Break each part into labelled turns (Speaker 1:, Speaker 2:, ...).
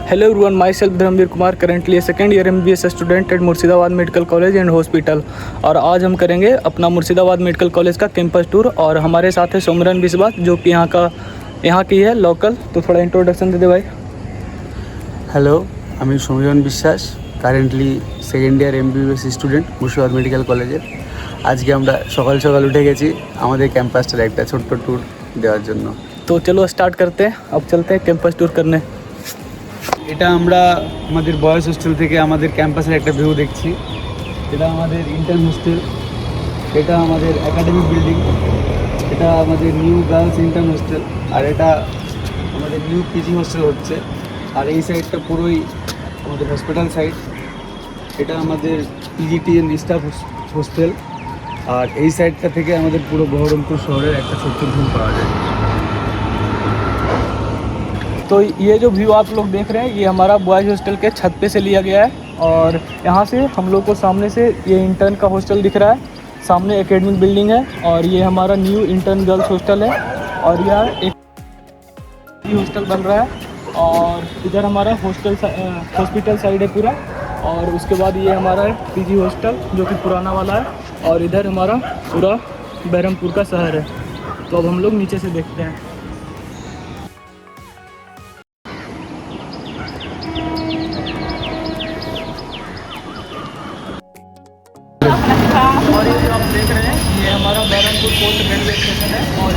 Speaker 1: Hello everyone, myself Dharmveer Kumar, currently a second year MBBS student at Murshidabad medical college and hospital. और आज हम करेंगे अपना मुर्शिदाबाद मेडिकल कॉलेज का कैंपस टूर। और हमारे साथ है सोमरन विश्वास, जो कि यहाँ की है लोकल। तो थोड़ा इंट्रोडक्शन दे दे भाई।
Speaker 2: হ্যালো, আমি সমীরণ বিশ্বাস, currently second year MBBS student Murshidabad medical কলেজের। আজকে আমরা সকাল সকাল উঠে গেছি আমাদের ক্যাম্পাসটার একটা ছোট্ট ট্যুর দেওয়ার জন্য।
Speaker 1: तो चलो स्टार्ट करते हैं, अब चलते हैं कैंपस टूर करने।
Speaker 2: এটা আমরা আমাদের বয়েজ হোস্টেল থেকে আমাদের ক্যাম্পাসের একটা ভিউ দেখছি। এটা আমাদের ইন্টার্ন হোস্টেল, এটা আমাদের একাডেমিক বিল্ডিং, এটা আমাদের নিউ গার্লস ইন্টার্ন হোস্টেল, আর এটা আমাদের নিউ পিজি হোস্টেল হচ্ছে। আর এই সাইডটা পুরোই আমাদের হসপিটাল সাইড। এটা আমাদের PGTN স্টাফ হোস্টেল। আর এই সাইডটা থেকে আমাদের পুরো বহরমপুর শহরের একটা ছোট্ট ভিউ পাওয়া যায়।
Speaker 1: तो ये जो व्यू आप लोग देख रहे हैं, ये हमारा बॉयज़ हॉस्टल के छत पे से लिया गया है। और यहाँ से हम लोग को सामने से ये इंटर्न का हॉस्टल दिख रहा है, सामने एकेडमिक बिल्डिंग है। और ये हमारा न्यू इंटर्न गर्ल्स हॉस्टल है। और यह एक हॉस्टल बन रहा है। और इधर हमारा हॉस्पिटल साइड है पूरा। और उसके बाद ये हमारा PG हॉस्टल, जो कि पुराना वाला है। और इधर हमारा पूरा बहरमपुर का शहर है। तो अब हम लोग नीचे से देखते हैं। और ये जो आप देख रहे हैं, ये हमारा बहरमपुर पोर्ट रेलवे स्टेशन है। और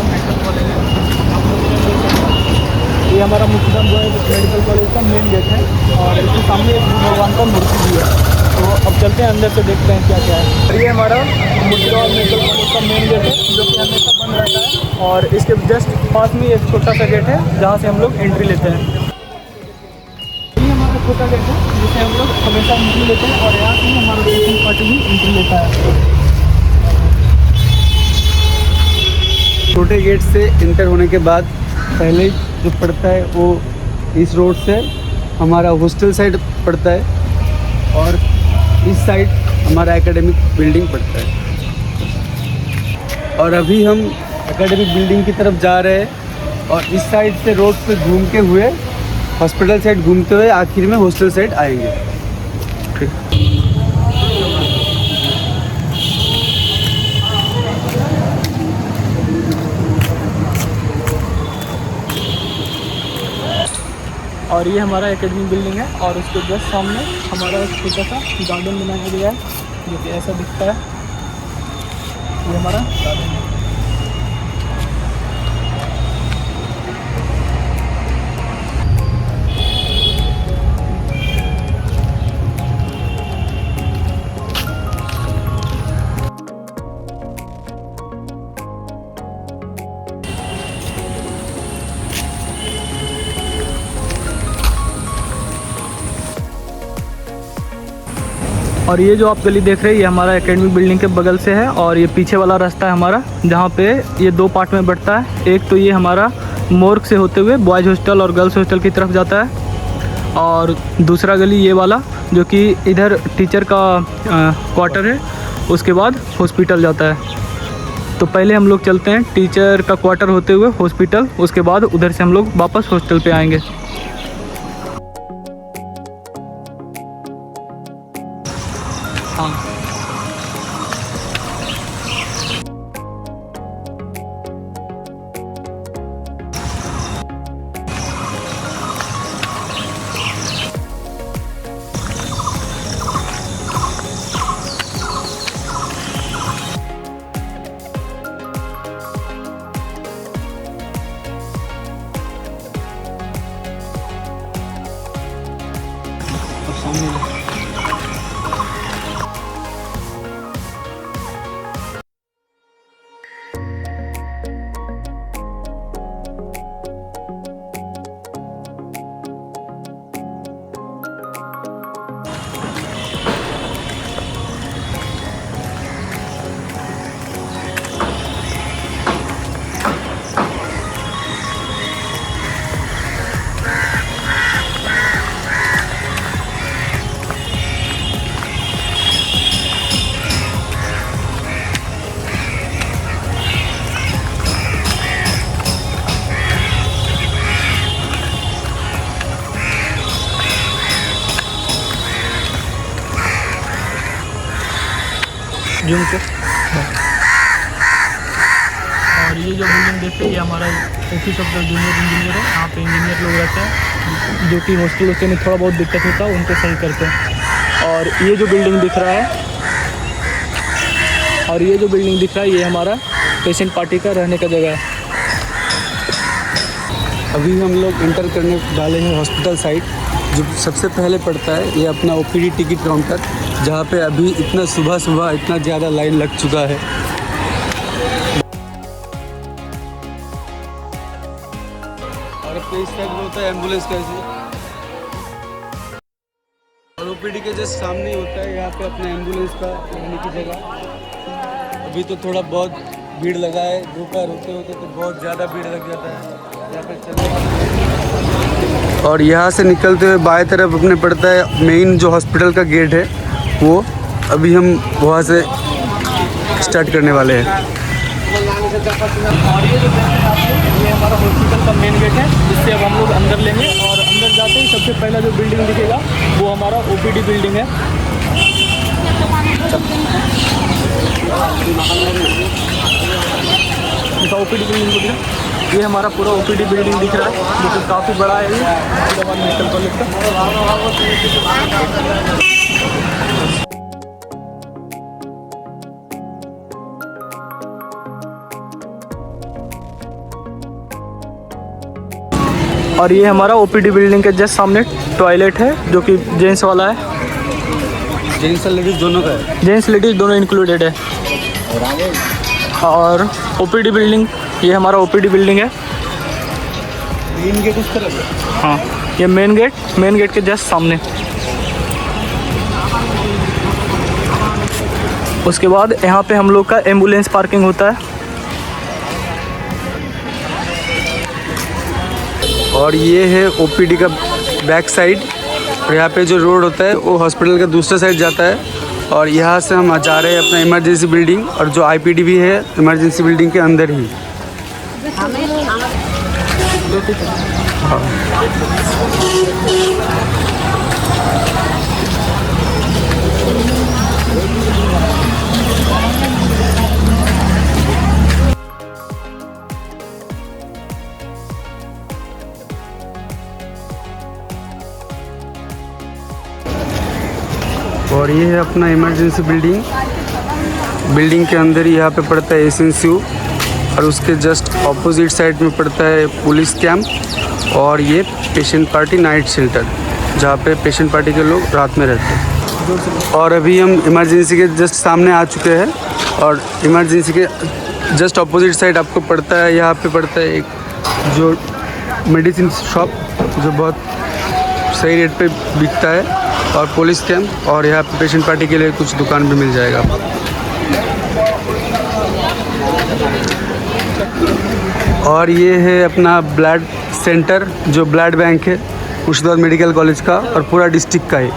Speaker 1: मेडिकल कॉलेज है। ये हमारा मुर्शिदाबाद मेडिकल कॉलेज का मेन गेट है। और इसके सामने एक भगवान का मूर्ति भी है। तो अब चलते हैं अंदर से, देखते हैं क्या क्या है। और ये हमारा मुर्शिदाबाद मेडिकल कॉलेज का मेन गेट है, जो कि हमेशा बंद रहता है। और इसके जस्ट पास में एक छोटा सा गेट है, जहाँ से हम लोग एंट्री लेते हैं। छोटा गेट है जिसे हम लोग हमेशा एंट्री लेते हैं। और यहाँ से हमारा सेकंड पार्टी भी एंट्री लेता है।
Speaker 2: छोटे गेट से इंटर होने के बाद पहले जो पड़ता है वो इस रोड से हमारा हॉस्टल साइड पड़ता है। और इस साइड हमारा एकेडमिक बिल्डिंग पड़ता है। और अभी हम एकेडमिक बिल्डिंग की तरफ जा रहे हैं। और इस साइड से रोड पे घूमते हुए हॉस्पिटल साइड घूमते हुए आखिर में हॉस्टल साइड आएंगे। ठीक।
Speaker 1: और ये हमारा एकेडमिक बिल्डिंग है। और उसके जस्ट सामने हमारा एक छोटा सा गार्डन बनाया गया है, जो कि ऐसा दिखता है। ये हमारा गार्डन है। और ये जो आप गली देख रहे हैं, ये हमारा एकेडमिक बिल्डिंग के बगल से है। और ये पीछे वाला रास्ता है हमारा, जहाँ पे ये दो पार्ट में बढ़ता है। एक तो ये हमारा मोर्ग से होते हुए बॉयज़ हॉस्टल और गर्ल्स हॉस्टल की तरफ जाता है। और दूसरा गली ये वाला, जो कि इधर टीचर का क्वार्टर है, उसके बाद हॉस्पिटल जाता है। तो पहले हम लोग चलते हैं टीचर का क्वार्टर होते हुए हॉस्पिटल, उसके बाद उधर से हम लोग वापस हॉस्टल पे आएंगे। हाँ, और सामने जूम से। और ये जो बिल्डिंग देखते हैं ये हमारा office of the junior engineer है। यहाँ पे इंजीनियर लोग रहते हैं जो कि हॉस्टल में थोड़ा बहुत दिक्कत होता है उनको सही करते हैं। और ये जो बिल्डिंग दिख रहा है ये हमारा पेशेंट पार्टी का रहने का जगह है।
Speaker 2: अभी हम लोग इंटर करने वाले हैं हॉस्पिटल साइड। जो सबसे पहले पड़ता है ये अपना ओपीडी टिकट काउंटर, जहाँ पे अभी इतना सुबह इतना ज़्यादा लाइन लग चुका है। और अपने इस साइड में होता है एम्बुलेंस का ऐसे, और ओपीडी के जस्ट सामने ही होता है यहाँ पे अपने एम्बुलेंस का रहने की जगह। अभी तो थोड़ा बहुत भीड़ लगा है, दोपहर होते तो बहुत ज़्यादा भीड़ लग जाता है यहाँ पे चलने। और यहाँ से निकलते हुए बाएं तरफ अपने पड़ता है मेन जो हॉस्पिटल का गेट है, वो अभी हम वहाँ से स्टार्ट करने वाले हैं।
Speaker 1: और ये जो ये हमारा हॉस्पिटल का मेन गेट है, जिससे अब हम लोग अंदर लेंगे। और अंदर जाते ही सबसे पहला जो बिल्डिंग दिखेगा वो हमारा ओपीडी बिल्डिंग है। ओपीडी बिल्डिंग दिख रहा है, ये हमारा पूरा ओपीडी बिल्डिंग दिख रहा है जो कि काफ़ी बड़ा है। ये मेडिकल कॉलेज का। और ये हमारा ओपीडी बिल्डिंग के जस्ट सामने टॉयलेट है जो कि जेंट्स वाला है।
Speaker 2: जेंट्स और लेडीज़ दोनों का है,
Speaker 1: जेंट्स लेडीज़ दोनों इंक्लूडेड है। और ओपीडी बिल्डिंग, ये हमारा ओपीडी बिल्डिंग है।
Speaker 2: मेन गेट उस तरफ है।
Speaker 1: हाँ, ये मेन गेट के जस्ट सामने। उसके बाद यहाँ पे हम लोग का एम्बुलेंस पार्किंग होता है।
Speaker 2: और ये है ओपीडी का बैक साइड। और यहाँ पे जो रोड होता है वो हॉस्पिटल का दूसरा साइड जाता है। और यहाँ से हम जा रहे हैं अपना इमरजेंसी बिल्डिंग, और जो आईपीडी भी है इमरजेंसी बिल्डिंग के अंदर ही। हाँ। और ये है अपना इमरजेंसी बिल्डिंग के अंदर ही यहाँ पे पड़ता है एसएनसीयू, और उसके जस्ट ऑपोजिट साइड में पड़ता है पुलिस कैंप। और ये पेशेंट पार्टी नाइट शेल्टर, जहाँ पे पेशेंट पार्टी के लोग रात में रहते हैं। और अभी हम इमरजेंसी के जस्ट सामने आ चुके हैं। और इमरजेंसी के जस्ट ऑपोजिट साइड आपको पड़ता है, यहाँ पे पड़ता है एक जो मेडिसिन शॉप जो बहुत सही रेट पे बिकता है, और पुलिस कैंप। और यहाँ पे पेशेंट पार्टी के लिए कुछ दुकान भी मिल जाएगा। और ये है अपना ब्लड सेंटर, जो ब्लड बैंक है मुर्शिदाबाद मेडिकल कॉलेज का, और पूरा डिस्ट्रिक्ट का है।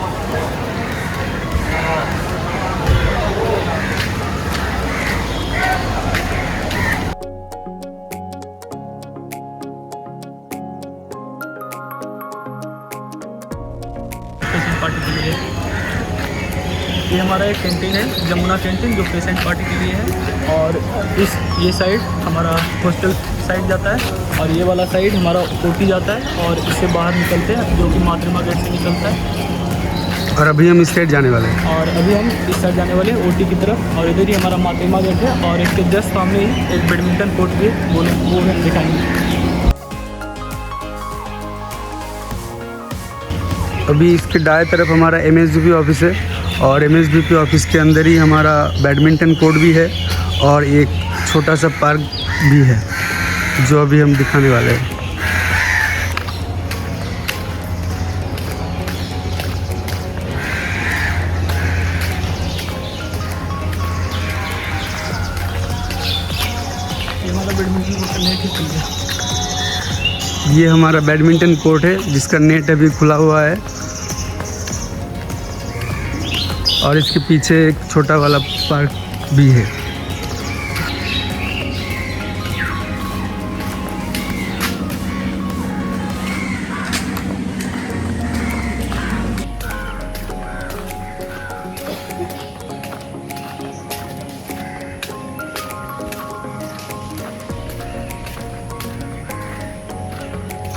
Speaker 1: पेशेंट पार्टी के लिए ये हमारा एक कैंटीन है, जमुना कैंटीन, जो पेशेंट पार्टी के लिए है। और ये साइड हमारा हॉस्टल साइड जाता है, और ये वाला साइड हमारा ओटी जाता है। और इससे बाहर निकलते हैं जो कि मातृमा गेट से निकलता है।
Speaker 2: और अभी हम इस साइड जाने वाले हैं।
Speaker 1: और अभी हम इस साइड जाने वाले हैं ओटी की तरफ। और इधर ही हमारा मातृमा गेट है, और इसके जस्ट सामने ही एक बैडमिंटन कोर्ट भी है, वो हम दिखाएंगे।
Speaker 2: अभी इसके दाएं तरफ हमारा एमएसडीपी ऑफिस है, और एमएसडीपी ऑफिस के अंदर ही हमारा बैडमिंटन कोर्ट भी है, और एक छोटा सा पार्क भी है जो अभी हम दिखाने वाले हैं।
Speaker 1: ये हमारा बैडमिंटन कोर्ट का नेट ही खुल गया।
Speaker 2: ये हमारा बैडमिंटन कोर्ट है जिसका नेट अभी खुला हुआ है, और इसके पीछे एक छोटा वाला पार्क भी है।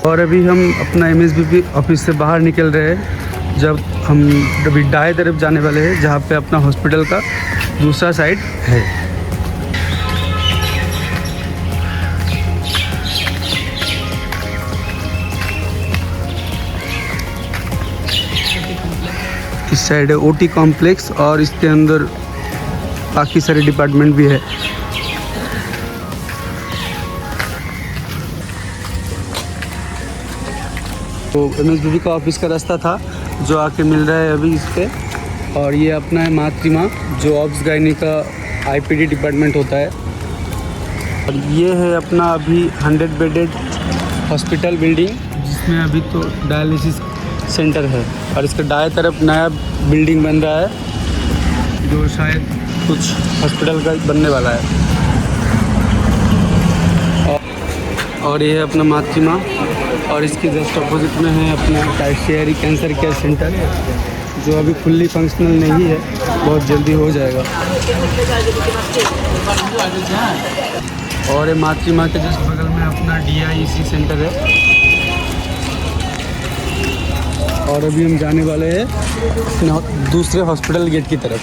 Speaker 2: और अभी हम अपना MSBP ऑफिस से बाहर निकल रहे हैं, जब हम अभी दाएं तरफ जाने वाले हैं, जहाँ पे अपना हॉस्पिटल का दूसरा साइड है। इस साइड है OT कॉम्प्लेक्स और इसके अंदर बाकी सारे डिपार्टमेंट भी है। तो MSBP का ऑफिस का रास्ता था जो आके मिल रहा है अभी इस पे। और ये अपना है मातृमा, जो ऑब्स गायनी का IPD डिपार्टमेंट होता है। और ये है अपना अभी 100 बेडेड हॉस्पिटल बिल्डिंग, जिसमें अभी तो डायलिसिस सेंटर है। और इसके दाएं तरफ नया बिल्डिंग बन रहा है, जो शायद कुछ हॉस्पिटल का बनने वाला है। और ये है अपना मातृमा, और इसके जस्ट अपोजिट में है अपना टर्शियरी कैंसर केयर सेंटर, जो अभी फुल्ली फंक्शनल नहीं है, बहुत जल्दी हो जाएगा। और ये मातृमा के जस्ट बगल में अपना DIEC सेंटर है। और अभी हम जाने वाले हैं अपने दूसरे हॉस्पिटल गेट की तरफ।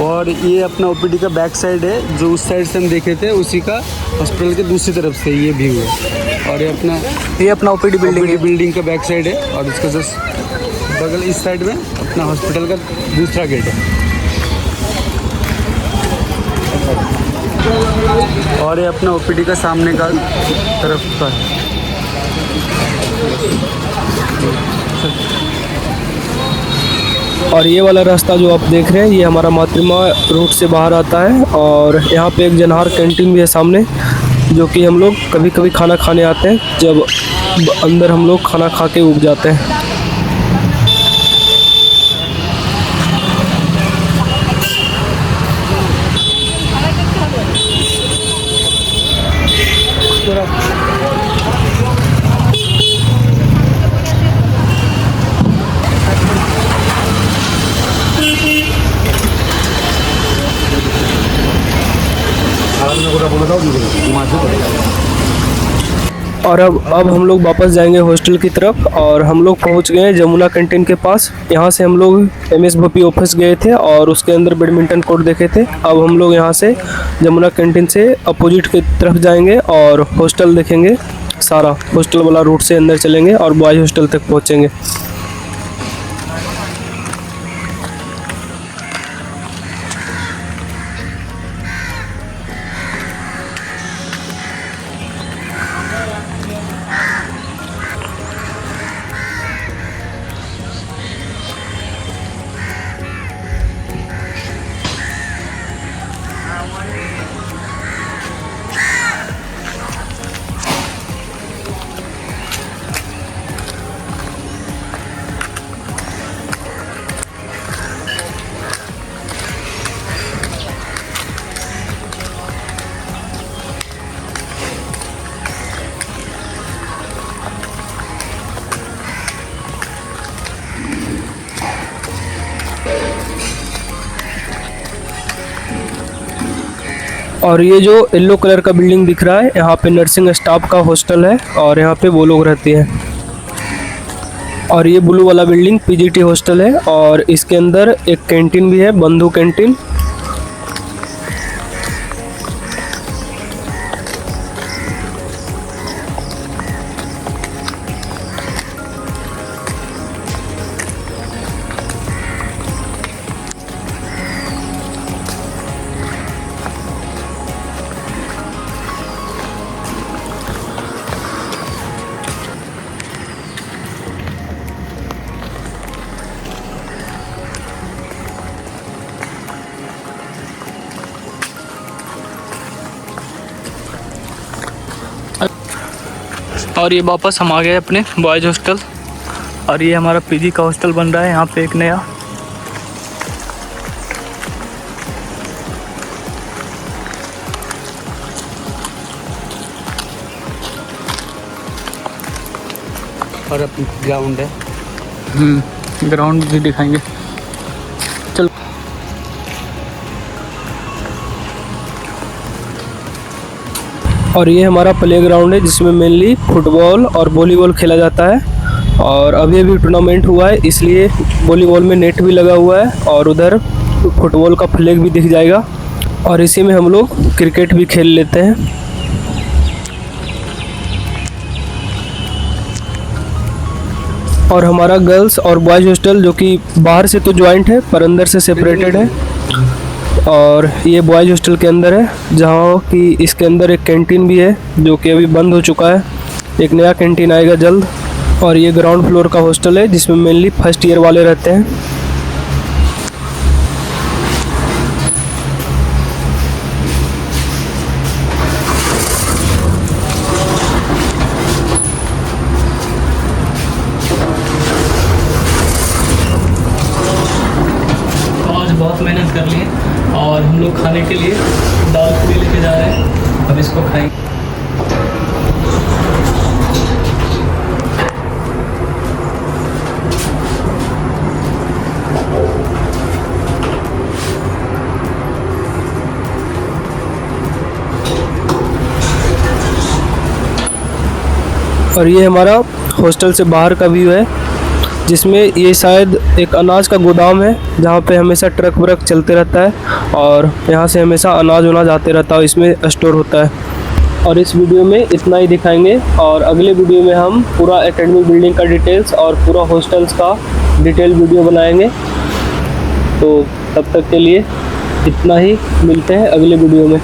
Speaker 2: और ये अपना OPD का बैक साइड है, जो उस साइड से हम देखे थे, उसी का हॉस्पिटल के दूसरी तरफ से ये व्यू है। और ये अपना OPD बिल्डिंग का बैक साइड है। और इसका जस्ट बगल इस साइड में अपना हॉस्पिटल का दूसरा गेट है। और ये अपना OPD का सामने का तरफ का है।
Speaker 1: और ये वाला रास्ता जो आप देख रहे हैं, ये हमारा मातृमा रोड से बाहर आता है। और यहाँ पे एक जनहार कैंटीन भी है सामने, जो कि हम लोग कभी कभी खाना खाने आते हैं, जब अंदर हम लोग खाना खा के उब जाते हैं। और अब हम लोग वापस जाएंगे हॉस्टल की तरफ। और हम लोग पहुंच गए हैं जमुना कैंटीन के पास। यहाँ से हम लोग MSBP ऑफिस गए थे और उसके अंदर बैडमिंटन कोर्ट देखे थे। अब हम लोग यहाँ से जमुना कैंटीन से अपोजिट की तरफ जाएंगे और हॉस्टल देखेंगे। सारा हॉस्टल वाला रूट से अंदर चलेंगे और बॉयज़ हॉस्टल तक पहुँचेंगे। और ये जो येलो कलर का बिल्डिंग दिख रहा है, यहाँ पे नर्सिंग स्टाफ का हॉस्टल है और यहाँ पे वो लोग रहते हैं। और ये ब्लू वाला बिल्डिंग PGT हॉस्टल है और इसके अंदर एक कैंटीन भी है, बंधु कैंटीन। और ये वापस हम आ गए अपने बॉयज़ हॉस्टल। और ये हमारा PG का हॉस्टल बन रहा है यहाँ पे एक नया।
Speaker 2: और अपनी ग्राउंड है।
Speaker 1: ग्राउंड भी दिखाएंगे। चल और ये हमारा प्ले ग्राउंड है जिसमें मेनली फुटबॉल और वॉलीबॉल खेला जाता है। और अभी अभी टूर्नामेंट हुआ है इसलिए वॉलीबॉल में नेट भी लगा हुआ है और उधर फुटबॉल का फ्लैग भी दिख जाएगा और इसी में हम लोग क्रिकेट भी खेल लेते हैं। और हमारा गर्ल्स और बॉयज़ हॉस्टल जो कि बाहर से तो जॉइंट है पर अंदर से सेपरेटेड है। और ये बॉयज़ हॉस्टल के अंदर है जहाँ कि इसके अंदर एक कैंटीन भी है जो कि अभी बंद हो चुका है। एक नया कैंटीन आएगा जल्द। और ये ग्राउंड फ्लोर का हॉस्टल है जिसमें मेनली फर्स्ट ईयर वाले रहते हैं। आज बहुत मेहनत कर ली और हम लोग खाने के लिए दाल पूरी लेके जा रहे हैं। अब इसको खाएंगे। और ये हमारा हॉस्टल से बाहर का व्यू है जिसमें ये शायद एक अनाज का गोदाम है जहाँ पे हमेशा ट्रक व्रक चलते रहता है और यहाँ से हमेशा अनाज वनाज आते रहता है, इसमें स्टोर होता है। और इस वीडियो में इतना ही दिखाएंगे और अगले वीडियो में हम पूरा एकेडमिक बिल्डिंग का डिटेल्स और पूरा हॉस्टल्स का डिटेल वीडियो बनाएंगे। तो तब तक के लिए इतना ही, मिलते हैं अगले वीडियो में।